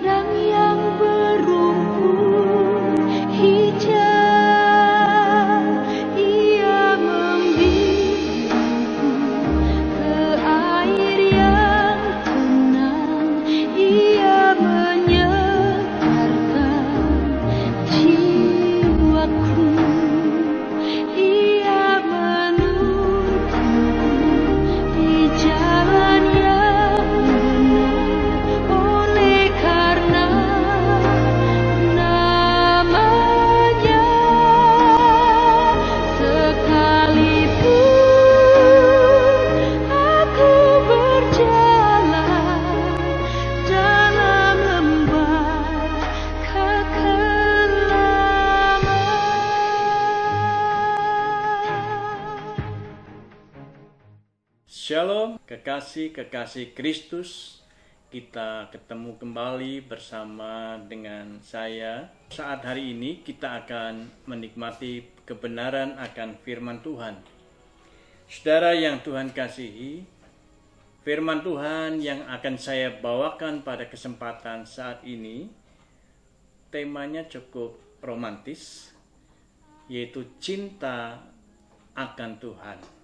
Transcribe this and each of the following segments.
ladang yang berumput hijau, Ia membimbingku ke air yang tenang, Ia menyegarkan jiwaku, Ia menuntunku di jalan yang benar, oleh karena namanya. Sekalipun aku berjalan dalam lembah kekelaman. Shalom, kekasih-kekasih Kristus. Kita ketemu kembali bersama dengan saya. Saat hari ini kita akan menikmati kebenaran akan firman Tuhan. Saudara yang Tuhan kasihi, firman Tuhan yang akan saya bawakan pada kesempatan saat ini, temanya cukup romantis, yaitu cinta akan Tuhan.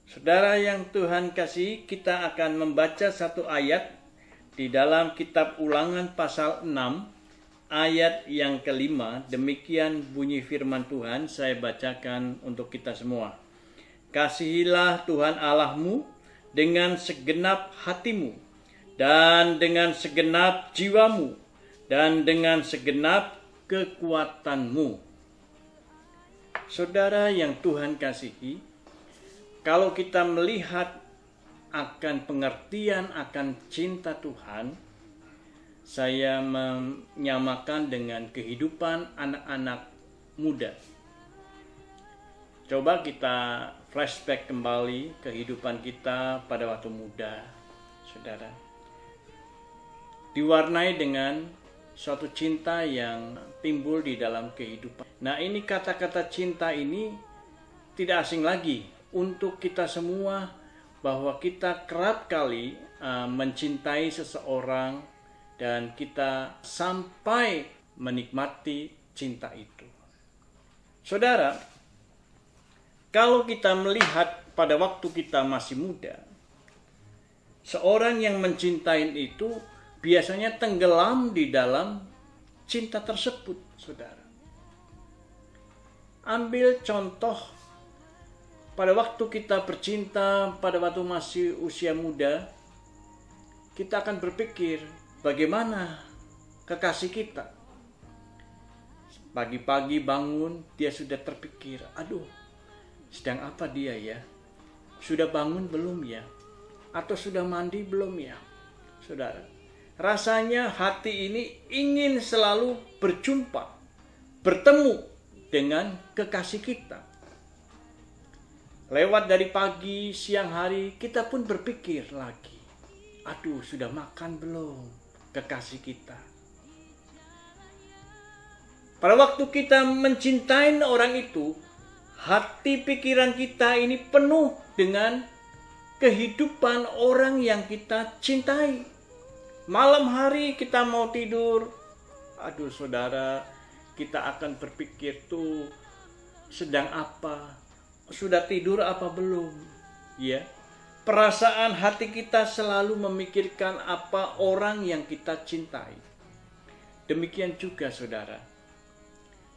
Saudara yang Tuhan kasih, kita akan membaca satu ayat di dalam kitab Ulangan pasal 6, ayat yang kelima. Demikian bunyi firman Tuhan, saya bacakan untuk kita semua. Kasihilah Tuhan Allahmu dengan segenap hatimu, dan dengan segenap jiwamu, dan dengan segenap kekuatanmu. Saudara yang Tuhan kasihi, kalau kita melihat akan pengertian akan cinta Tuhan, saya menyamakan dengan kehidupan anak-anak muda. Coba kita flashback kembali kehidupan kita pada waktu muda, saudara. Diwarnai dengan suatu cinta yang timbul di dalam kehidupan. Nah, ini kata-kata cinta ini tidak asing lagi untuk kita semua, bahwa kita kerap kali mencintai seseorang dan kita sampai menikmati cinta itu. Saudara, kalau kita melihat pada waktu kita masih muda, seorang yang mencintai itu biasanya tenggelam di dalam cinta tersebut, saudara. Ambil contoh pada waktu kita bercinta, pada waktu masih usia muda, kita akan berpikir bagaimana kekasih kita. Pagi-pagi bangun, dia sudah terpikir, aduh, sedang apa dia ya? Sudah bangun belum ya? Atau sudah mandi belum ya? Saudara, rasanya hati ini ingin selalu berjumpa, bertemu dengan kekasih kita. Lewat dari pagi, siang hari, kita pun berpikir lagi, aduh, sudah makan belum kekasih kita? Pada waktu kita mencintai orang itu, hati pikiran kita ini penuh dengan kehidupan orang yang kita cintai. Malam hari kita mau tidur, aduh saudara, kita akan berpikir tuh, sedang apa? Sudah tidur apa belum? Ya, perasaan hati kita selalu memikirkan apa orang yang kita cintai. Demikian juga saudara,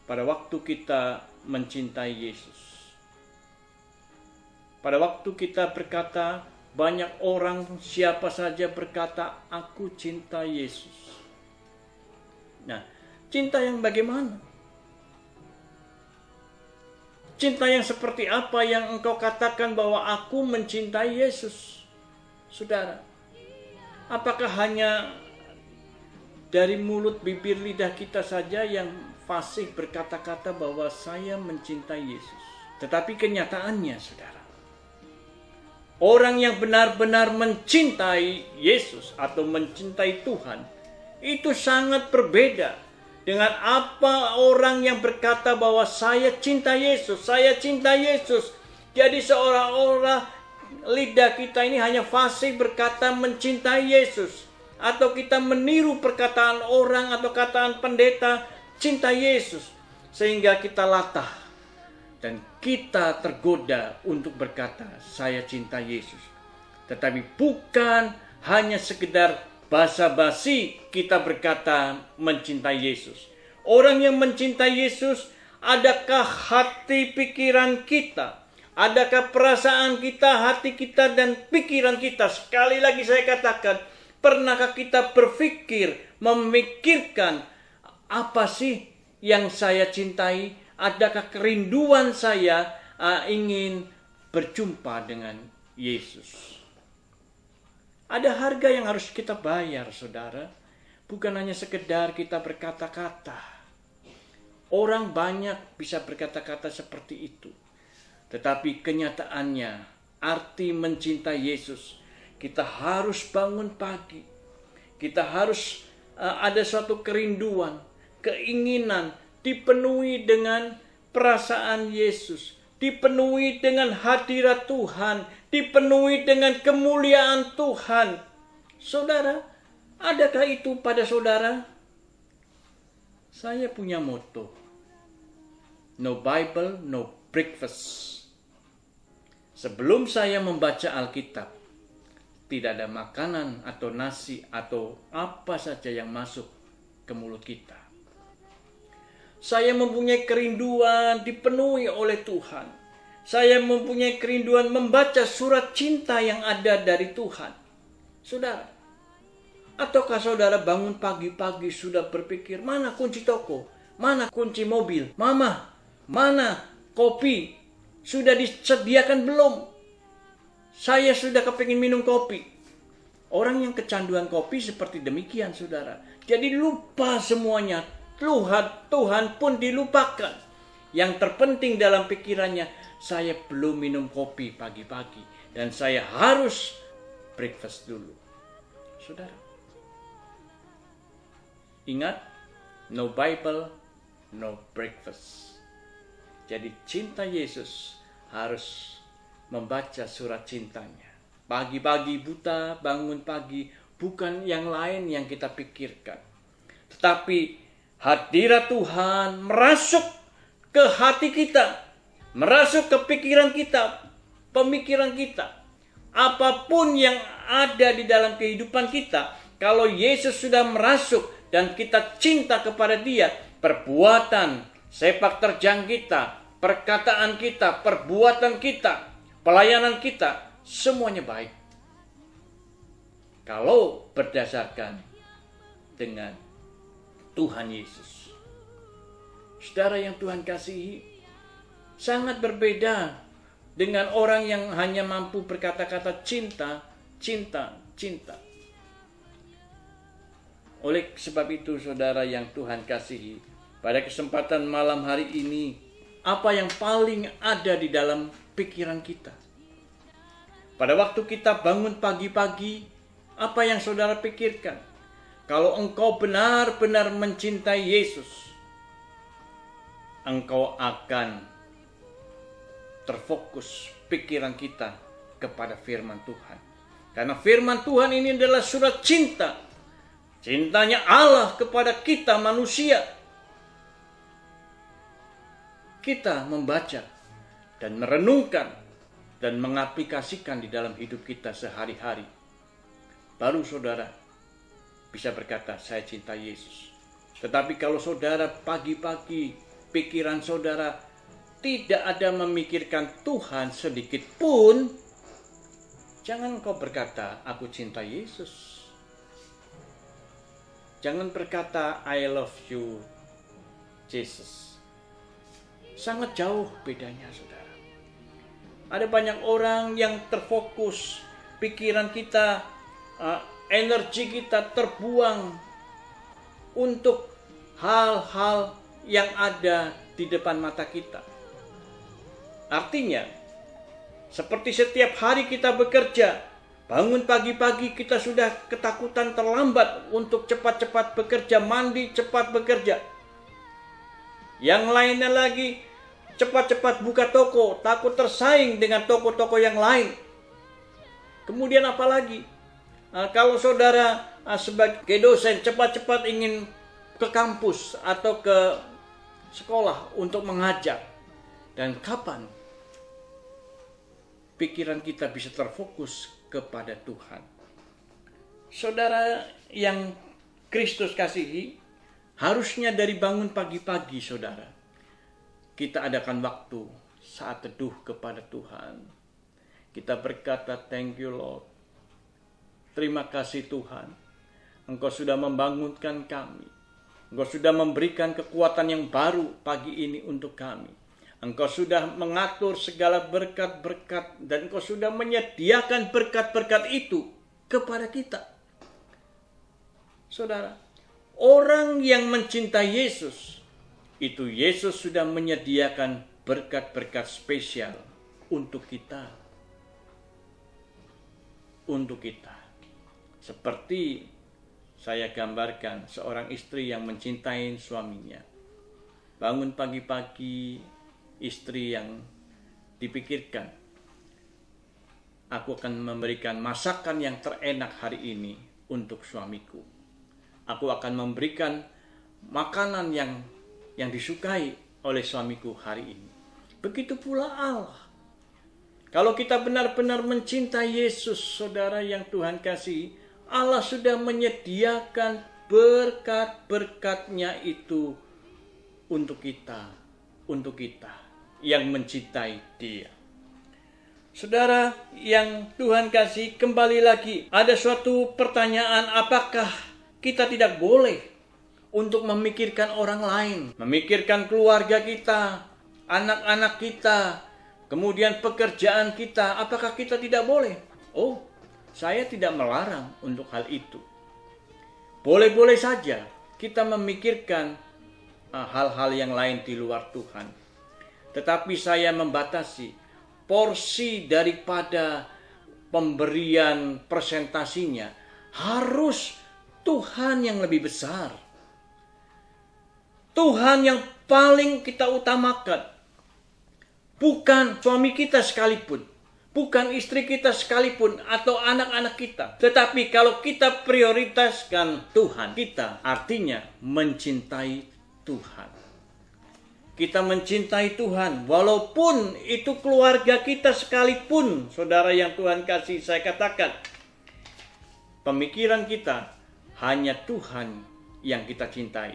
pada waktu kita mencintai Yesus. Pada waktu kita berkata, banyak orang siapa saja berkata, aku cinta Yesus. Nah, cinta yang bagaimana? Cinta yang seperti apa yang engkau katakan bahwa aku mencintai Yesus? Saudara, apakah hanya dari mulut, bibir, lidah kita saja yang fasih berkata-kata bahwa saya mencintai Yesus? Tetapi kenyataannya, saudara, orang yang benar-benar mencintai Yesus atau mencintai Tuhan, itu sangat berbeda dengan apa orang yang berkata bahwa saya cinta Yesus, saya cinta Yesus. Jadi seolah-olah lidah kita ini hanya fasih berkata mencintai Yesus. atau kita meniru perkataan orang atau kataan pendeta, cinta Yesus, sehingga kita latah dan kita tergoda untuk berkata, saya cinta Yesus. Tetapi bukan hanya sekedar basa-basi kita berkata mencintai Yesus. Orang yang mencintai Yesus, adakah hati pikiran kita, adakah perasaan kita, hati kita, dan pikiran kita? Sekali lagi saya katakan, pernahkah kita berpikir, memikirkan, apa sih yang saya cintai? Adakah kerinduan saya ingin berjumpa dengan Yesus? Ada harga yang harus kita bayar, saudara. Bukan hanya sekedar kita berkata-kata. Orang banyak bisa berkata-kata seperti itu. Tetapi kenyataannya, arti mencintai Yesus, kita harus bangun pagi. Kita harus ada suatu kerinduan, keinginan, dipenuhi dengan perasaan Yesus, dipenuhi dengan hadirat Tuhan, dipenuhi dengan kemuliaan Tuhan. Saudara, adakah itu pada saudara? Saya punya moto, no Bible, no breakfast. Sebelum saya membaca Alkitab, tidak ada makanan atau nasi atau apa saja yang masuk ke mulut kita. Saya mempunyai kerinduan dipenuhi oleh Tuhan. Saya mempunyai kerinduan membaca surat cinta yang ada dari Tuhan. Saudara, ataukah saudara bangun pagi-pagi sudah berpikir, mana kunci toko? Mana kunci mobil? Mama, mana kopi? Sudah disediakan belum? Saya sudah kepingin minum kopi. Orang yang kecanduan kopi seperti demikian, saudara. Jadi lupa semuanya. Tuhan pun dilupakan. Yang terpenting dalam pikirannya, saya belum minum kopi pagi-pagi. Dan saya harus breakfast dulu. Saudara, ingat, no Bible, no breakfast. Jadi cinta Yesus harus membaca surat cintanya. Pagi-pagi buta, bangun pagi, bukan yang lain yang kita pikirkan. Tetapi hadirat Tuhan merasuk ke hati kita, merasuk ke pikiran kita, pemikiran kita. Apapun yang ada di dalam kehidupan kita, kalau Yesus sudah merasuk dan kita cinta kepada Dia, perbuatan, sepak terjang kita, perkataan kita, perbuatan kita, pelayanan kita, semuanya baik. Kalau berdasarkan dengan Tuhan Yesus. Saudara yang Tuhan kasihi, sangat berbeda dengan orang yang hanya mampu berkata-kata cinta, cinta, cinta. Oleh sebab itu, saudara yang Tuhan kasihi, pada kesempatan malam hari ini, apa yang paling ada di dalam pikiran kita? Pada waktu kita bangun pagi-pagi, apa yang saudara pikirkan? Kalau engkau benar-benar mencintai Yesus, engkau akan terfokus pikiran kita kepada firman Tuhan. Karena firman Tuhan ini adalah surat cinta. Cintanya Allah kepada kita manusia. Kita membaca dan merenungkan dan mengaplikasikan di dalam hidup kita sehari-hari. Baru saudara bisa berkata, saya cinta Yesus. Tetapi kalau saudara pagi-pagi pikiran saudara tidak ada memikirkan Tuhan sedikit pun, jangan kau berkata, aku cinta Yesus. Jangan berkata, I love you, Jesus. Sangat jauh bedanya, saudara. Ada banyak orang yang terfokus, pikiran kita, energi kita terbuang untuk hal-hal yang ada di depan mata kita. Artinya, seperti setiap hari kita bekerja, bangun pagi-pagi kita sudah ketakutan terlambat untuk cepat-cepat bekerja, mandi cepat bekerja. Yang lainnya lagi, cepat-cepat buka toko, takut tersaing dengan toko-toko yang lain. Kemudian apa lagi? Kalau saudara sebagai dosen cepat-cepat ingin ke kampus atau ke sekolah untuk mengajar. Dan kapan pikiran kita bisa terfokus kepada Tuhan? Saudara yang Kristus kasihi, harusnya dari bangun pagi-pagi saudara, kita adakan waktu saat teduh kepada Tuhan. Kita berkata, thank you Lord. Terima kasih Tuhan. Engkau sudah membangunkan kami. Engkau sudah memberikan kekuatan yang baru pagi ini untuk kami. Engkau sudah mengatur segala berkat-berkat. Dan Engkau sudah menyediakan berkat-berkat itu kepada kita. Saudara, orang yang mencintai Yesus, itu Yesus sudah menyediakan berkat-berkat spesial untuk kita. Untuk kita. Seperti saya gambarkan seorang istri yang mencintai suaminya. Bangun pagi-pagi, istri yang dipikirkan, aku akan memberikan masakan yang terenak hari ini untuk suamiku. Aku akan memberikan makanan yang disukai oleh suamiku hari ini. Begitu pula Allah. Kalau kita benar-benar mencintai Yesus, saudara yang Tuhan kasih, Allah sudah menyediakan berkat-berkatnya itu untuk kita yang mencintai Dia. Saudara yang Tuhan kasih, kembali lagi ada suatu pertanyaan, apakah kita tidak boleh untuk memikirkan orang lain, memikirkan keluarga kita, anak-anak kita, kemudian pekerjaan kita, apakah kita tidak boleh? Oh, saya tidak melarang untuk hal itu. Boleh-boleh saja kita memikirkan hal-hal yang lain di luar Tuhan. Tetapi saya membatasi porsi daripada pemberian presentasinya harus Tuhan yang lebih besar. Tuhan yang paling kita utamakan. Bukan suami kita sekalipun. Bukan istri kita sekalipun atau anak-anak kita. Tetapi kalau kita prioritaskan Tuhan, kita artinya mencintai Tuhan. Kita mencintai Tuhan walaupun itu keluarga kita sekalipun. Saudara yang Tuhan kasih, saya katakan, pemikiran kita hanya Tuhan yang kita cintai.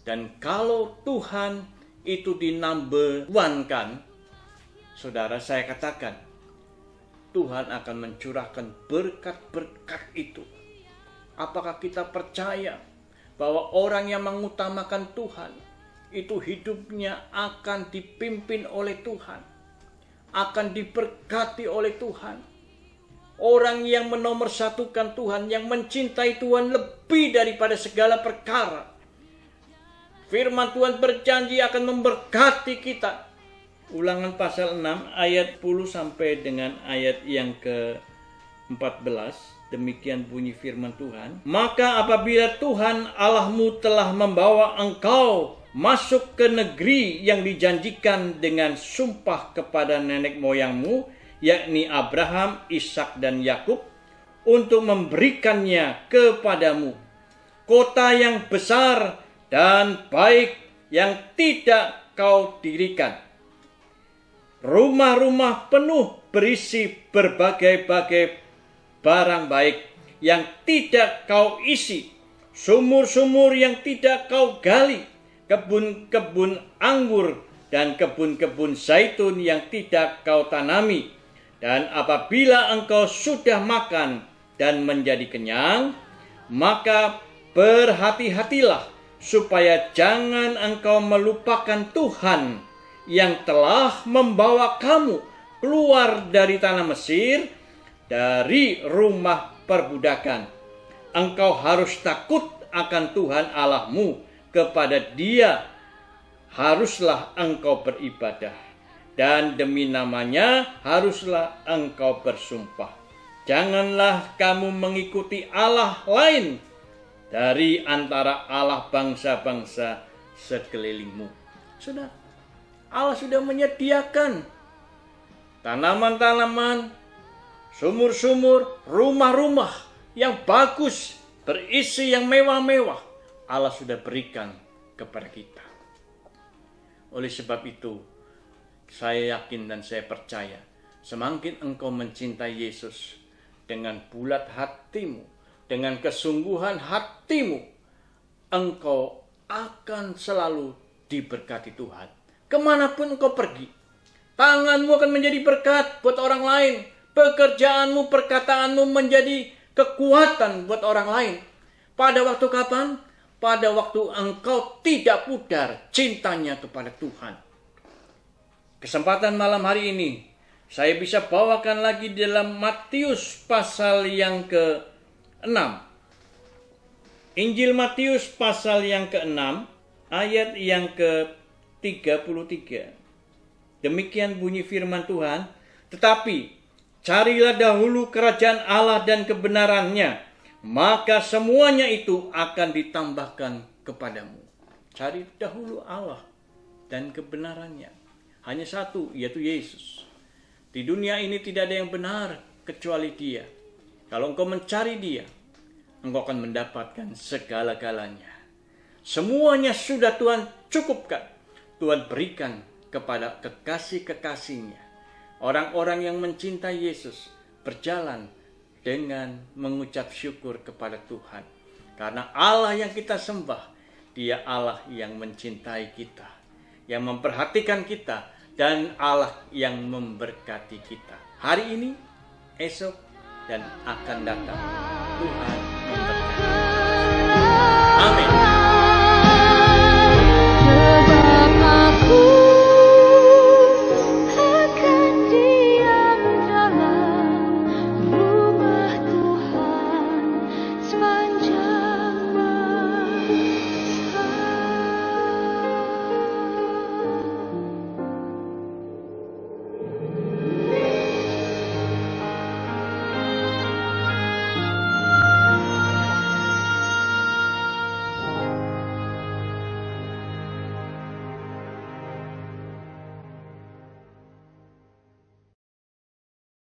Dan kalau Tuhan itu di number one kan, saudara, saya katakan, Tuhan akan mencurahkan berkat-berkat itu. Apakah kita percaya bahwa orang yang mengutamakan Tuhan, itu hidupnya akan dipimpin oleh Tuhan, akan diberkati oleh Tuhan? Orang yang menomorsatukan Tuhan, yang mencintai Tuhan lebih daripada segala perkara. Firman Tuhan berjanji akan memberkati kita. Ulangan pasal 6 ayat 10 sampai dengan ayat yang ke-14. Demikian bunyi firman Tuhan. Maka apabila Tuhan Allahmu telah membawa engkau masuk ke negeri yang dijanjikan dengan sumpah kepada nenek moyangmu, yakni Abraham, Ishak dan Yakub, untuk memberikannya kepadamu, kota yang besar dan baik yang tidak kau dirikan, rumah-rumah penuh berisi berbagai-bagai barang baik yang tidak kau isi, sumur-sumur yang tidak kau gali, kebun-kebun anggur dan kebun-kebun zaitun yang tidak kau tanami. Dan apabila engkau sudah makan dan menjadi kenyang, maka berhati-hatilah supaya jangan engkau melupakan Tuhan yang telah membawa kamu keluar dari tanah Mesir, dari rumah perbudakan. Engkau harus takut akan Tuhan Allahmu, kepada Dia haruslah engkau beribadah, dan demi namanya haruslah engkau bersumpah. Janganlah kamu mengikuti Allah lain dari antara Allah bangsa-bangsa sekelilingmu. Saudara, Allah sudah menyediakan tanaman-tanaman, sumur-sumur, rumah-rumah yang bagus berisi yang mewah-mewah, Allah sudah berikan kepada kita. Oleh sebab itu, saya yakin dan saya percaya, semakin engkau mencintai Yesus dengan bulat hatimu, dengan kesungguhan hatimu, engkau akan selalu diberkati Tuhan. Kemanapun engkau pergi, tanganmu akan menjadi berkat buat orang lain. Pekerjaanmu, perkataanmu menjadi kekuatan buat orang lain. Pada waktu kapan? Pada waktu engkau tidak pudar cintanya kepada Tuhan. Kesempatan malam hari ini, saya bisa bawakan lagi dalam Matius pasal yang ke-6. Injil Matius pasal yang ke-6, ayat yang ke-33. Demikian bunyi firman Tuhan, tetapi carilah dahulu kerajaan Allah dan kebenarannya, maka semuanya itu akan ditambahkan kepadamu. Cari dahulu Allah dan kebenarannya. Hanya satu, yaitu Yesus. Di dunia ini tidak ada yang benar kecuali Dia. Kalau engkau mencari Dia, engkau akan mendapatkan segala-galanya. Semuanya sudah Tuhan cukupkan. Tuhan berikan kepada kekasih-kekasihnya. Orang-orang yang mencintai Yesus berjalan dengan mengucap syukur kepada Tuhan. Karena Allah yang kita sembah, Dia Allah yang mencintai kita, yang memperhatikan kita, dan Allah yang memberkati kita. Hari ini, esok, dan akan datang. Tuhan